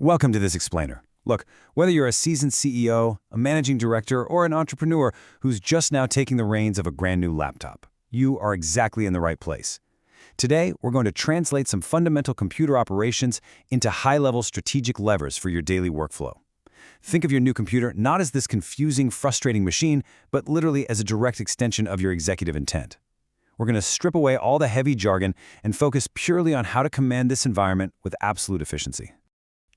Welcome to this explainer. Look, whether you're a seasoned CEO, a managing director, or an entrepreneur who's just now taking the reins of a brand new laptop, you are exactly in the right place. Today, we're going to translate some fundamental computer operations into high-level strategic levers for your daily workflow. Think of your new computer not as this confusing, frustrating machine, but literally as a direct extension of your executive intent. We're going to strip away all the heavy jargon and focus purely on how to command this environment with absolute efficiency.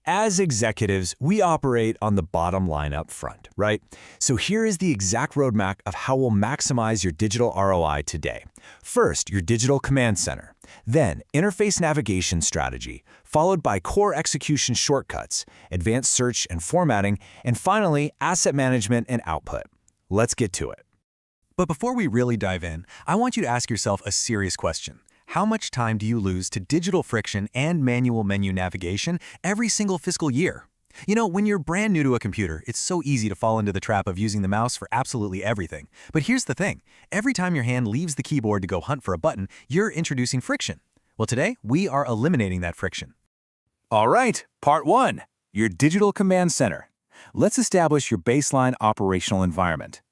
As executives, we operate on the bottom line up front, right? So here is the exact roadmap of how we'll maximize your digital ROI today. First, your digital command center. Then, interface navigation strategy, followed by core execution shortcuts, advanced search and formatting, and finally, asset management and output. Let's get to it. But before we really dive in, I want you to ask yourself a serious question. How much time do you lose to digital friction and manual menu navigation every single fiscal year? You know, when you're brand new to a computer, it's so easy to fall into the trap of using the mouse for absolutely everything. But here's the thing. Every time your hand leaves the keyboard to go hunt for a button, you're introducing friction. Well, today, we are eliminating that friction. All right, part one, your digital command center. Let's establish your baseline operational environment.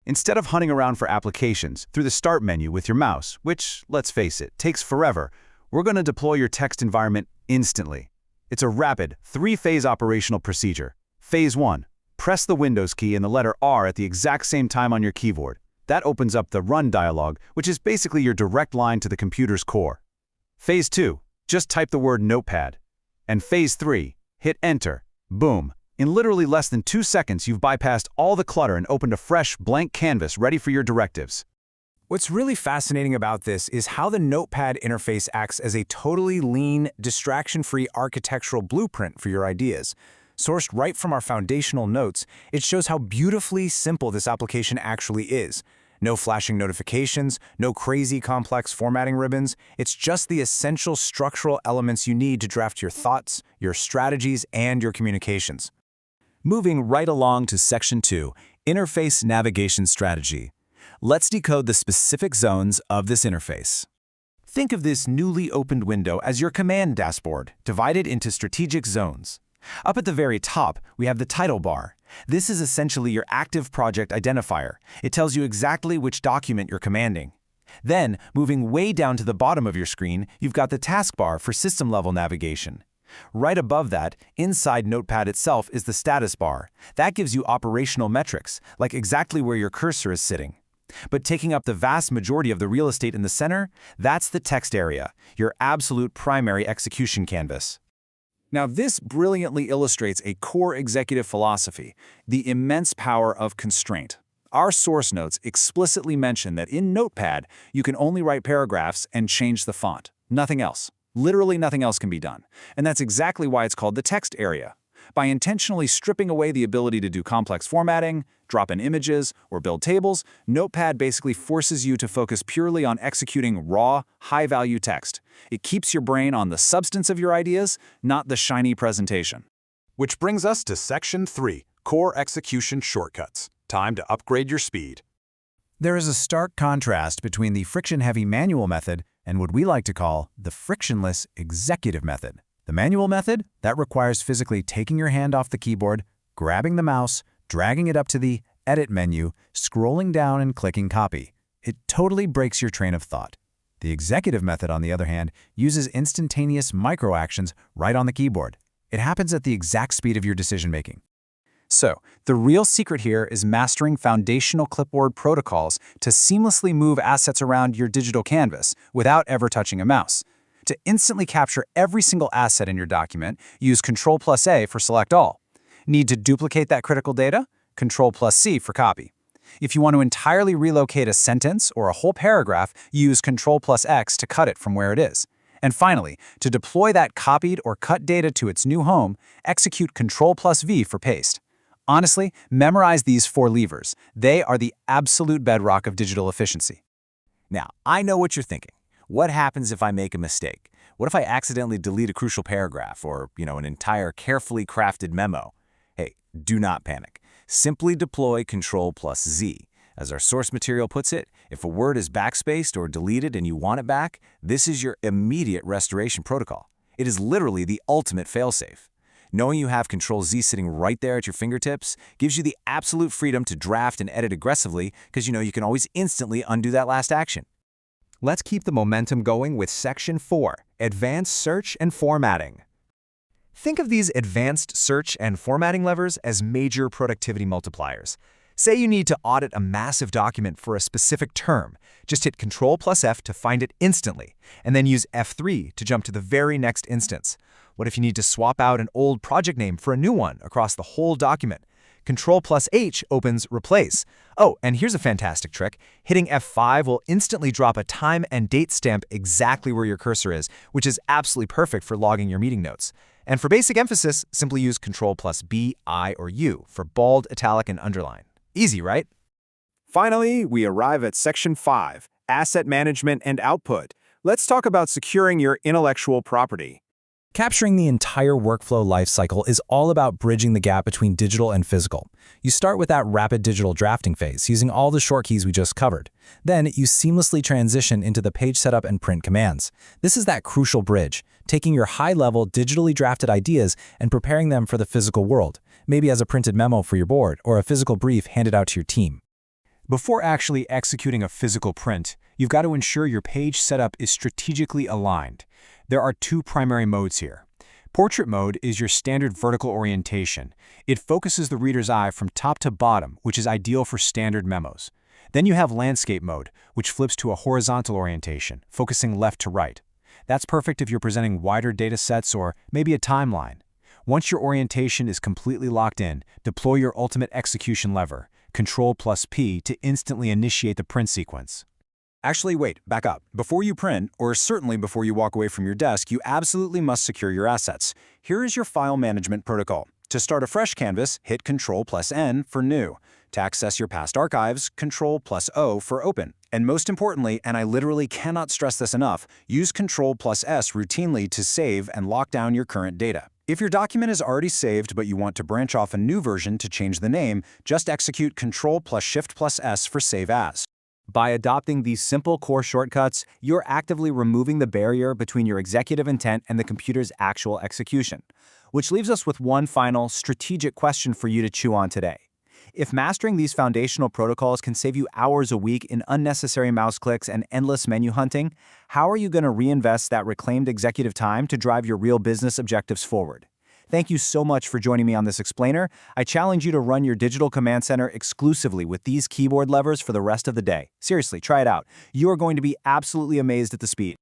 Instead of hunting around for applications through the Start menu with your mouse, which, let's face it, takes forever, we're going to deploy your text environment instantly. It's a rapid, three-phase operational procedure. Phase 1. Press the Windows key and the letter R at the exact same time on your keyboard. That opens up the Run dialog, which is basically your direct line to the computer's core. Phase 2. Just type the word Notepad. And Phase 3. Hit Enter. Boom. In literally less than 2 seconds, you've bypassed all the clutter and opened a fresh, blank canvas ready for your directives. What's really fascinating about this is how the Notepad interface acts as a totally lean, distraction-free architectural blueprint for your ideas. Sourced right from our foundational notes, it shows how beautifully simple this application actually is. No flashing notifications, no crazy complex formatting ribbons. It's just the essential structural elements you need to draft your thoughts, your strategies, and your communications. Moving right along to Section 2, Interface Navigation Strategy. Let's decode the specific zones of this interface. Think of this newly opened window as your command dashboard, divided into strategic zones. Up at the very top, we have the title bar. This is essentially your active project identifier. It tells you exactly which document you're commanding. Then, moving way down to the bottom of your screen, you've got the taskbar for system-level navigation. Right above that, inside Notepad itself is the status bar. That gives you operational metrics, like exactly where your cursor is sitting. But taking up the vast majority of the real estate in the center, that's the text area, your absolute primary execution canvas. Now, this brilliantly illustrates a core executive philosophy, the immense power of constraint. Our source notes explicitly mention that in Notepad, you can only write paragraphs and change the font, nothing else. Literally nothing else can be done. And that's exactly why it's called the text area. By intentionally stripping away the ability to do complex formatting, drop in images, or build tables, Notepad basically forces you to focus purely on executing raw, high-value text. It keeps your brain on the substance of your ideas, not the shiny presentation. Which brings us to Section 3, Core Execution Shortcuts. Time to upgrade your speed. There is a stark contrast between the friction-heavy manual method and what we like to call the frictionless executive method. The manual method, that requires physically taking your hand off the keyboard, grabbing the mouse, dragging it up to the Edit menu, scrolling down and clicking Copy. It totally breaks your train of thought. The executive method, on the other hand, uses instantaneous micro-actions right on the keyboard. It happens at the exact speed of your decision-making. So, the real secret here is mastering foundational clipboard protocols to seamlessly move assets around your digital canvas without ever touching a mouse. To instantly capture every single asset in your document, use Ctrl+A for Select All. Need to duplicate that critical data? Ctrl+C for Copy. If you want to entirely relocate a sentence or a whole paragraph, use Ctrl+X to cut it from where it is. And finally, to deploy that copied or cut data to its new home, execute Ctrl+V for Paste. Honestly, memorize these 4 levers. They are the absolute bedrock of digital efficiency. Now, I know what you're thinking. What happens if I make a mistake? What if I accidentally delete a crucial paragraph or, an entire carefully crafted memo? Hey, do not panic. Simply deploy Ctrl+Z. As our source material puts it, if a word is backspaced or deleted and you want it back, this is your immediate restoration protocol. It is literally the ultimate failsafe. Knowing you have Control-Z sitting right there at your fingertips gives you the absolute freedom to draft and edit aggressively because you can always instantly undo that last action. Let's keep the momentum going with Section 4, Advanced Search and Formatting. Think of these advanced search and formatting levers as major productivity multipliers. Say you need to audit a massive document for a specific term. Just hit Ctrl+F to find it instantly, and then use F3 to jump to the very next instance. What if you need to swap out an old project name for a new one across the whole document? Ctrl+H opens Replace. Oh, and here's a fantastic trick. Hitting F5 will instantly drop a time and date stamp exactly where your cursor is, which is absolutely perfect for logging your meeting notes. And for basic emphasis, simply use Ctrl+B, I, or U for bold, italic, and underline. Easy, right? Finally, we arrive at Section 5, Asset Management and Output. Let's talk about securing your intellectual property. Capturing the entire workflow lifecycle is all about bridging the gap between digital and physical. You start with that rapid digital drafting phase using all the short keys we just covered. Then you seamlessly transition into the page setup and print commands. This is that crucial bridge, taking your high-level digitally drafted ideas and preparing them for the physical world, maybe as a printed memo for your board or a physical brief handed out to your team. Before actually executing a physical print, you've got to ensure your page setup is strategically aligned. There are two primary modes here. Portrait mode is your standard vertical orientation. It focuses the reader's eye from top to bottom, which is ideal for standard memos. Then you have landscape mode, which flips to a horizontal orientation, focusing left to right. That's perfect if you're presenting wider data sets or maybe a timeline. Once your orientation is completely locked in, deploy your ultimate execution lever, Ctrl+P, to instantly initiate the print sequence. Actually, wait, back up. Before you print, or certainly before you walk away from your desk, you absolutely must secure your assets. Here is your file management protocol. To start a fresh canvas, hit Ctrl+N for New. To access your past archives, Ctrl+O for Open. And most importantly, and I literally cannot stress this enough, use Ctrl+S routinely to save and lock down your current data. If your document is already saved but you want to branch off a new version to change the name, just execute Ctrl+Shift+S for Save As. By adopting these simple core shortcuts, you're actively removing the barrier between your executive intent and the computer's actual execution. Which leaves us with one final, strategic question for you to chew on today. If mastering these foundational protocols can save you hours a week in unnecessary mouse clicks and endless menu hunting, how are you going to reinvest that reclaimed executive time to drive your real business objectives forward? Thank you so much for joining me on this explainer. I challenge you to run your digital command center exclusively with these keyboard levers for the rest of the day. Seriously, try it out. You are going to be absolutely amazed at the speed.